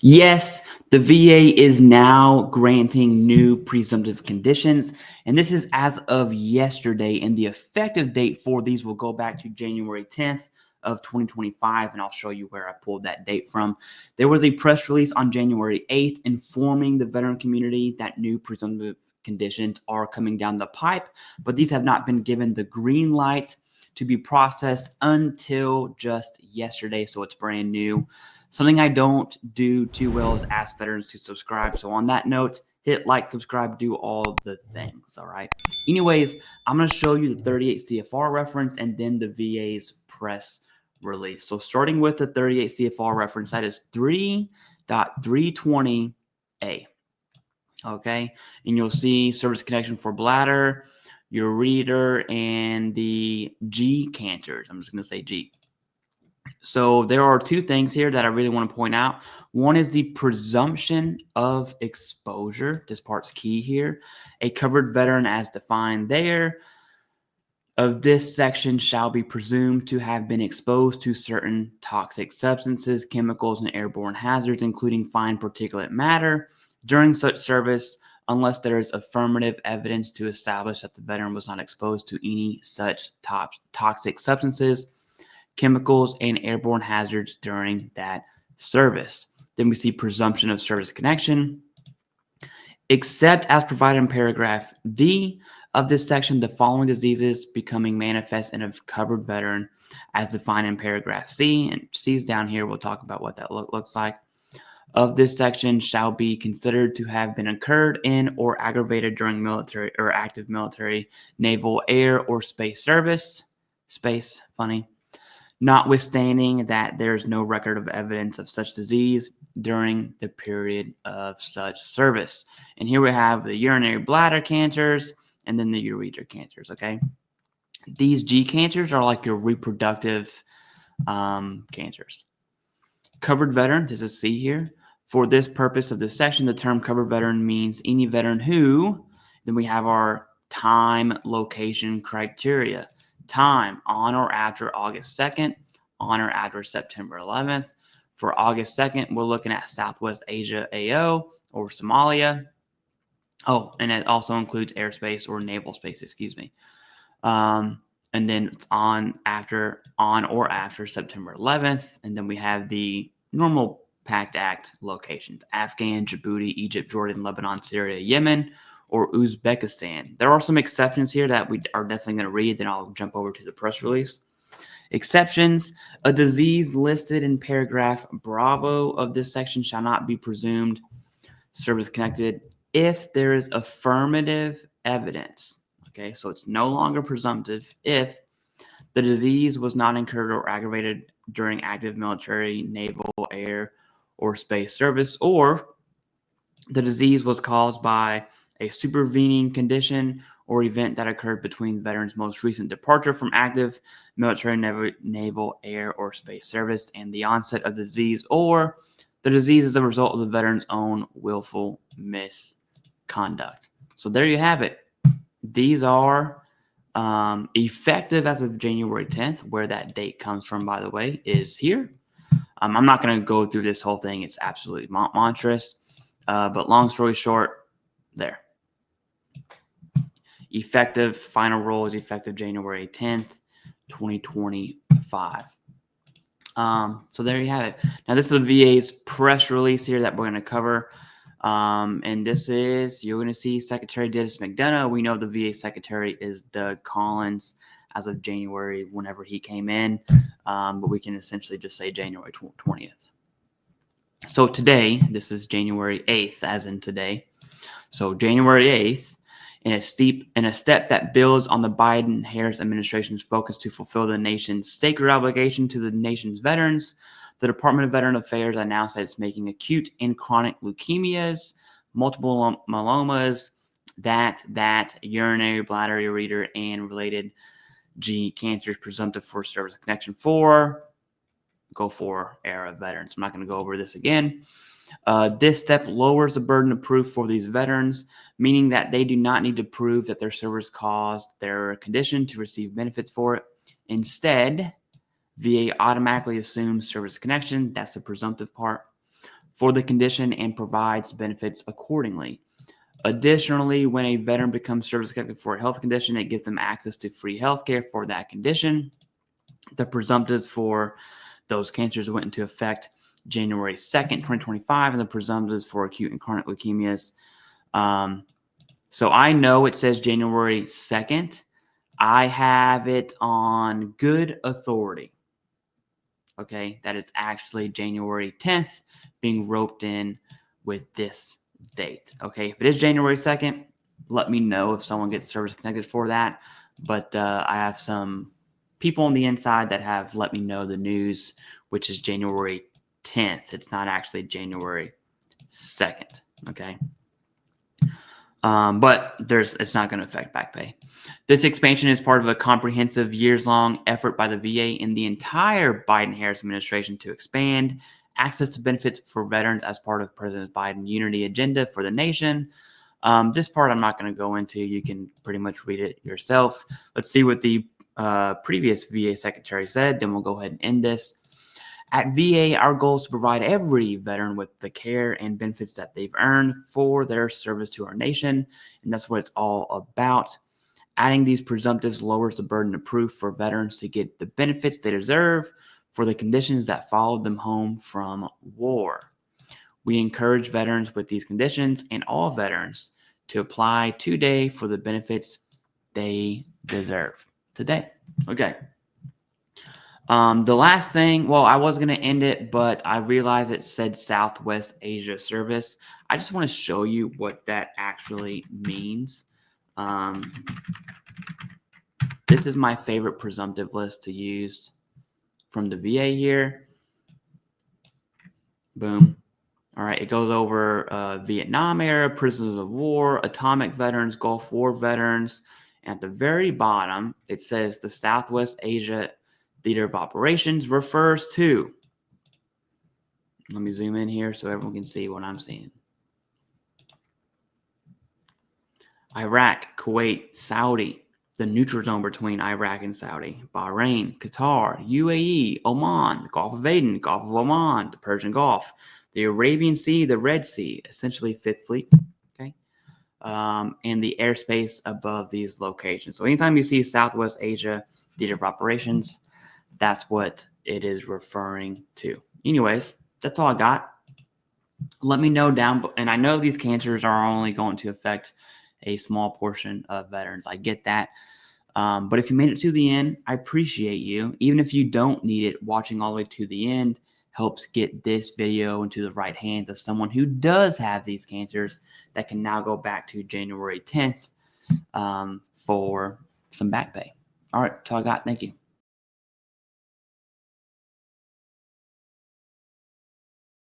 Yes, the VA is now granting new presumptive conditions, and this is as of yesterday, and the effective date for these will go back to January 10th of 2025, and I'll show you where I pulled that date from. There was a press release on January 8th informing the veteran community that new presumptive conditions are coming down the pipe, but these have not been given the green light to be processed until just yesterday, so it's brand new. Something I don't do too well is ask veterans to subscribe. So on that note, hit like, subscribe, do all the things, all right? Anyways, I'm going to show you the 38 CFR reference and then the VA's press release. So starting with the 38 CFR reference, that is 3.320A, okay? And you'll see service connection for bladder, your reader, and the G canters. I'm just going to say G. So there are two things here that I really want to point out. One is the presumption of exposure. This part's key here. A covered veteran as defined there of this section shall be presumed to have been exposed to certain toxic substances, chemicals, and airborne hazards, including fine particulate matter during such service, unless there is affirmative evidence to establish that the veteran was not exposed to any such toxic substances, chemicals, and airborne hazards during that service. Then we see presumption of service connection. Except as provided in paragraph D of this section, the following diseases becoming manifest in a covered veteran as defined in paragraph C, and C's down here, we'll talk about what that looks like, of this section shall be considered to have been occurred in or aggravated during military or active military, naval, air, or space service. Space, funny. Notwithstanding that there is no record of evidence of such disease during the period of such service. And here we have the urinary bladder cancers and then the ureter cancers, okay? These G cancers are like your reproductive cancers. Covered veteran, this is C here. For this purpose of this section, the term covered veteran means any veteran who, then we have our time, location criteria. Time, on or after August 2nd, on or after September 11th. For August 2nd, we're looking at Southwest Asia AO or Somalia. Oh, and it also includes airspace or naval space, excuse me. And then it's on or after September 11th. And then we have the normal PACT Act locations: Afghan, Djibouti, Egypt, Jordan, Lebanon, Syria, Yemen, or Uzbekistan. There are some exceptions here that we are definitely going to read. Then I'll jump over to the press release. Exceptions: a disease listed in paragraph Bravo of this section shall not be presumed service-connected if there is affirmative evidence. Okay, so it's no longer presumptive if the disease was not incurred or aggravated during active military, naval, air, or space service, or the disease was caused by a supervening condition or event that occurred between the veteran's most recent departure from active military, naval, air, or space service and the onset of the disease, or the disease is a result of the veteran's own willful misconduct. So there you have it. These are effective as of January 10th. Where that date comes from, by the way, is here. I'm not going to go through this whole thing. It's absolutely monstrous. But long story short, there. Effective, final rule is effective January 10th, 2025. So there you have it. Now, this is the VA's press release here that we're going to cover. And this is, you're going to see Secretary Dennis McDonough. We know the VA Secretary is Doug Collins as of January, whenever he came in. But we can essentially just say January 20th. So today, this is January 8th, as in today. So January 8th, in a step that builds on the Biden-Harris administration's focus to fulfill the nation's sacred obligation to the nation's veterans, the Department of Veteran Affairs announced that it's making acute and chronic leukemias, multiple myelomas, that urinary bladder, ureter, and related G cancers presumptive for service connection for era veterans. I'm not going to go over this again. This step lowers the burden of proof for these veterans, meaning that they do not need to prove that their service caused their condition to receive benefits for it. Instead, VA automatically assumes service connection. That's the presumptive part for the condition and provides benefits accordingly. Additionally, when a veteran becomes service connected for a health condition, it gives them access to free health care for that condition. The presumptives for those cancers went into effect January 2nd, 2025, and the presumptives for acute and chronic leukemias. So I know it says January 2nd. I have it on good authority. Okay, that is actually January 10th being roped in with this date. Okay, if it is January 2nd, let me know if someone gets service connected for that. But I have some people on the inside that have let me know the news, which is January 10th. It's not actually January 2nd. Okay. But it's not going to affect back pay. This expansion is part of a comprehensive years-long effort by the VA and the entire Biden-Harris administration to expand access to benefits for veterans as part of President Biden's unity agenda for the nation. This part I'm not going to go into. You can pretty much read it yourself. Let's see what the previous VA secretary said. Then we'll go ahead and end this. At VA, our goal is to provide every veteran with the care and benefits that they've earned for their service to our nation, and that's what it's all about. Adding these presumptives lowers the burden of proof for veterans to get the benefits they deserve for the conditions that followed them home from war. We encourage veterans with these conditions and all veterans to apply today for the benefits they deserve today. Okay. The last thing, well, I was going to end it, but I realized it said Southwest Asia Service. I just want to show you what that actually means. This is my favorite presumptive list to use from the VA here. Boom. All right, it goes over Vietnam era, prisoners of war, atomic veterans, Gulf War veterans. And at the very bottom, it says the Southwest Asia Theater of Operations refers to, let me zoom in here so everyone can see what I'm seeing. Iraq, Kuwait, Saudi, the neutral zone between Iraq and Saudi, Bahrain, Qatar, UAE, Oman, the Gulf of Aden, Gulf of Oman, the Persian Gulf, the Arabian Sea, the Red Sea, essentially Fifth Fleet, okay, and the airspace above these locations. So anytime you see Southwest Asia Theater of Operations, that's what it is referring to. Anyways, that's all I got. Let me know down, and I know these cancers are only going to affect a small portion of veterans. I get that. But if you made it to the end, I appreciate you. Even if you don't need it, watching all the way to the end helps get this video into the right hands of someone who does have these cancers that can now go back to January 10th for some back pay. All right, that's all I got. Thank you.